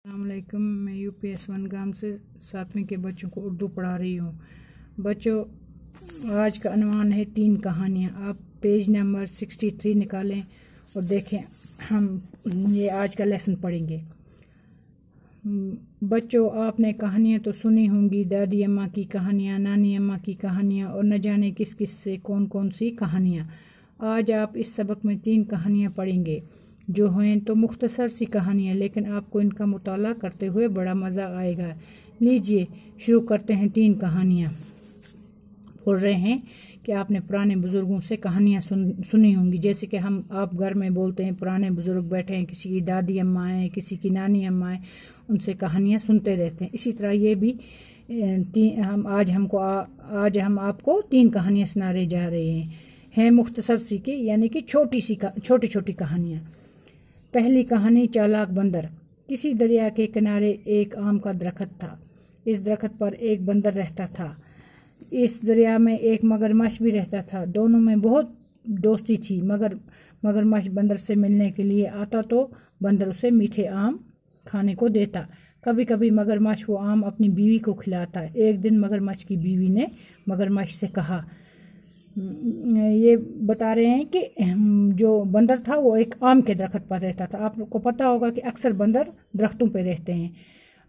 अस्सलामुअलैकुम। मैं यूपीएस 1 गाम से 7वीं के बच्चों को उर्दू पढ़ा रही हूँ। बच्चों, आज का अनवान है 3 कहानियाँ। आप पेज नंबर 63 निकालें और देखें, हम ये आज का लेसन पढ़ेंगे। बच्चों, आपने कहानियाँ तो सुनी होंगी, दादी अम्मा की कहानियाँ, नानी अम्मा की कहानियाँ और न जाने किस किस से कौन कौन सी कहानियाँ। आज आप इस सबक में 3 कहानियाँ पढ़ेंगे जो हैं तो मुख्तसर सी कहानियाँ, लेकिन आपको इनका मुताला करते हुए बड़ा मज़ा आएगा। लीजिए शुरू करते हैं। 3 कहानियाँ बोल रहे हैं कि आपने पुराने बुज़ुर्गों से कहानियाँ सुनी होंगी, जैसे कि आप घर में बोलते हैं पुराने बुज़ुर्ग बैठे हैं, किसी की दादी अम्मा है, किसी की नानी अम्मा है, उनसे कहानियाँ सुनते रहते हैं। इसी तरह ये भी आज हम आपको 3 कहानियाँ सुनाने जा रहे हैं मुख्तसर सी की, यानी कि छोटी छोटी कहानियाँ। पहली कहानी, चालाक बंदर। किसी दरिया के किनारे एक आम का दरख्त था। इस दरख्त पर एक बंदर रहता था। इस दरिया में एक मगरमच्छ भी रहता था। दोनों में बहुत दोस्ती थी। मगरमच्छ बंदर से मिलने के लिए आता तो बंदर उसे मीठे आम खाने को देता। कभी कभी मगरमच्छ वो आम अपनी बीवी को खिलाता। एक दिन मगरमच्छ की बीवी ने मगरमच्छ से कहा, ये बता रहे हैं कि जो बंदर था वो एक आम के दरख्त पर रहता था। आपको पता होगा कि अक्सर बंदर दरख्तों पे रहते हैं।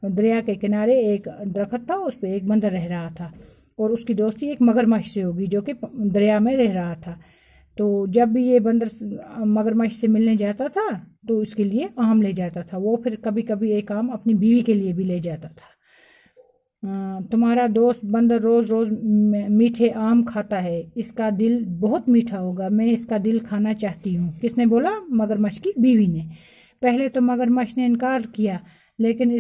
दरिया के किनारे एक दरख्त था, उस पर एक बंदर रह रहा था और उसकी दोस्ती एक मगरमच्छ से होगी जो कि दरिया में रह रहा था। तो जब भी ये बंदर मगरमच्छ से मिलने जाता था तो इसके लिए आम ले जाता था। वो फिर कभी कभी एक आम अपनी बीवी के लिए भी ले जाता था। तुम्हारा दोस्त बंदर रोज रोज मीठे आम खाता है। इसका दिल बहुत मीठा होगा। मैं इसका दिल खाना चाहती हूँ। किसने बोला? मगरमच्छ की बीवी ने। पहले तो मगरमच्छ ने इनकार किया, लेकिन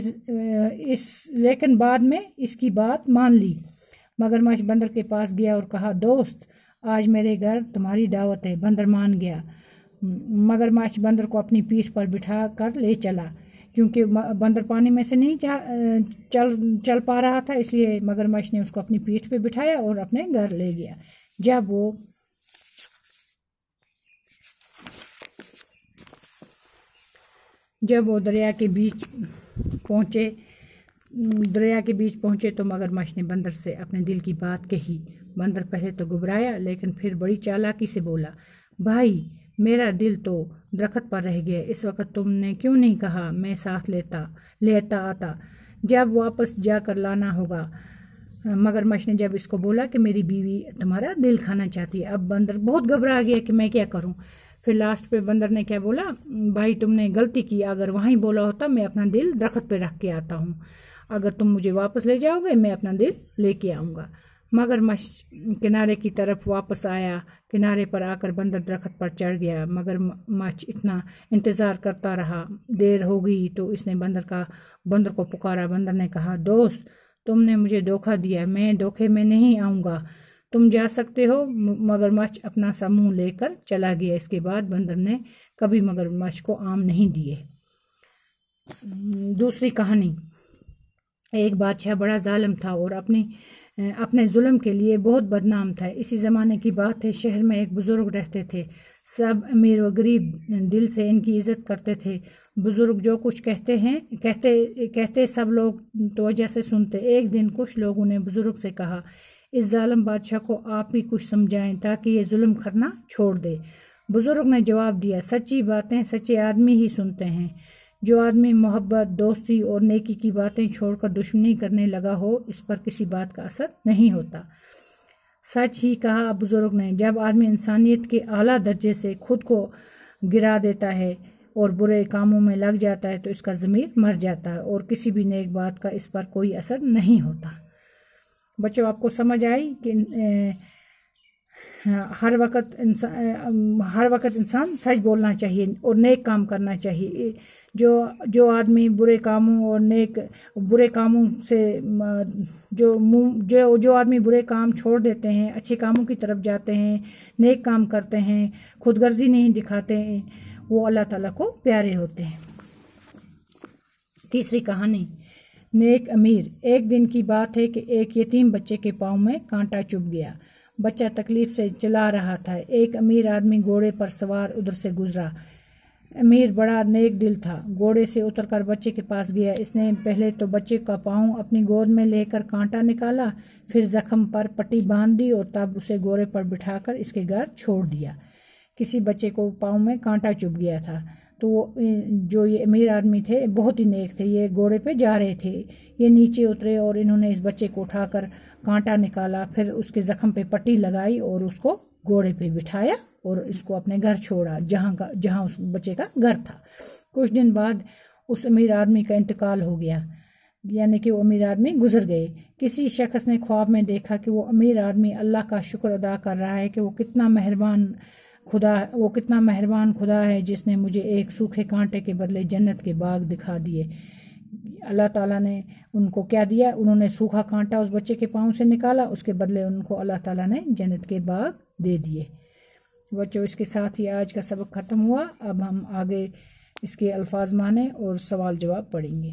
बाद में इसकी बात मान ली। मगरमच्छ बंदर के पास गया और कहा, दोस्त, आज मेरे घर तुम्हारी दावत है। बंदर मान गया। मगरमच्छ बंदर को अपनी पीठ पर बिठा कर ले चला। क्योंकि बंदर पानी में से नहीं चल पा रहा था, इसलिए मगरमच्छ ने उसको अपनी पीठ पे बिठाया और अपने घर ले गया। जब वो दरिया के बीच पहुंचे तो मगरमच्छ ने बंदर से अपने दिल की बात कही। बंदर पहले तो घबराया, लेकिन फिर बड़ी चालाकी से बोला, भाई, मेरा दिल तो दरख्त पर रह गया। इस वक्त तुमने क्यों नहीं कहा? मैं साथ लेता आता। जब वापस जाकर लाना होगा। मगरमच्छ ने जब इसको बोला कि मेरी बीवी तुम्हारा दिल खाना चाहती है। अब बंदर बहुत घबरा गया कि मैं क्या करूं। फिर लास्ट पे बंदर ने क्या बोला, भाई, तुमने गलती की। अगर वहीं बोला होता मैं अपना दिल दरख्त पे रख के आता हूँ। अगर तुम मुझे वापस ले जाओगे मैं अपना दिल लेके आऊँगा। मगरमच्छ किनारे की तरफ वापस आया। किनारे पर आकर बंदर दरख्त पर चढ़ गया। मगरमच्छ इतना इंतज़ार करता रहा। देर हो गई तो इसने बंदर को पुकारा। बंदर ने कहा, दोस्त, तुमने मुझे धोखा दिया। मैं धोखे में नहीं आऊँगा। तुम जा सकते हो। मगरमच्छ अपना सा मुँह लेकर चला गया। इसके बाद बंदर ने कभी मगरमच्छ को आम नहीं दिए। दूसरी कहानी, एक बादशाह बड़ा जालिम था और अपने जुल्म के लिए बहुत बदनाम था। इसी ज़माने की बात है। शहर में एक बुज़ुर्ग रहते थे। सब अमीर व गरीब दिल से इनकी इज़्ज़त करते थे। बुज़ुर्ग जो कुछ कहते सब लोग तवज्जो से सुनते। एक दिन कुछ लोगों ने बुज़ुर्ग से कहा, इस जालिम बादशाह को आप ही कुछ समझाएं ताकि ये जुल्म करना छोड़ दे। बुज़ुर्ग ने जवाब दिया, सच्ची बातें सच्चे आदमी ही सुनते हैं। जो आदमी मोहब्बत, दोस्ती और नेकी की बातें छोड़कर दुश्मनी करने लगा हो, इस पर किसी बात का असर नहीं होता। सच ही कहा बुजुर्ग ने। जब आदमी इंसानियत के आला दर्जे से खुद को गिरा देता है और बुरे कामों में लग जाता है तो इसका ज़मीर मर जाता है और किसी भी नेक बात का इस पर कोई असर नहीं होता। बच्चों, आपको समझ आई कि हर वक्त इंसान सच बोलना चाहिए और नेक काम करना चाहिए। जो आदमी बुरे कामों से जो आदमी बुरे काम छोड़ देते हैं, अच्छे कामों की तरफ जाते हैं, नेक काम करते हैं, खुदगर्जी नहीं दिखाते हैं, वो अल्लाह ताला को प्यारे होते हैं। तीसरी कहानी, नेक अमीर। एक दिन की बात है कि एक यतीम बच्चे के पाँव में कांटा चुभ गया। बच्चा तकलीफ से चला रहा था। एक अमीर आदमी घोड़े पर सवार उधर से गुजरा। امیر بڑا نیک دل تھا، گھوڑے سے اتر کر بچے کے پاس گیا۔ اس نے پہلے تو بچے کا پاؤں اپنی گود میں لے کر کانٹا نکالا، پھر زخم پر پٹی باندھ دی اور تب اسے گھوڑے پر بٹھا کر اس کے گھر چھوڑ دیا۔ کسی بچے کو پاؤں میں کانٹا چبھ گیا تھا، تو جو یہ امیر آدمی تھے بہت ہی نیک تھے، یہ گھوڑے پہ جا رہے تھے، یہ نیچے اترے اور انہوں نے اس بچے کو اٹھا کر کانٹا نکالا، پھر اس کے زخم پہ پٹی لگائی اور اس کو گھوڑے پہ بٹھایا اور اس کو اپنے گھر چھوڑا جہاں اس بچے کا گھر تھا۔ کچھ دن بعد اس امیر آدمی کا انتقال ہو گیا، یعنی کہ وہ امیر آدمی گزر گئے۔ کسی شخص نے خواب میں دیکھا کہ وہ امیر آدمی اللہ کا شکر ادا کر رہا ہے کہ وہ کتنا مہربان خدا ہے جس نے مجھے ایک سوکھے کانٹے کے بدلے جنت کے باغ دکھا دیے۔ اللہ تعالیٰ نے ان کو کیا دیا؟ انہوں نے سوکھا کانٹا اس بچے کے پاؤں سے نکالا، اس کے بدلے ان کو اللہ تعالیٰ نے جنت کے باغ دے دیے۔ بچوں، اس کے ساتھ ہی آج کا سبق ختم ہوا۔ اب ہم آگے اس کے الفاظ معنی اور سوال جواب پڑھیں گے۔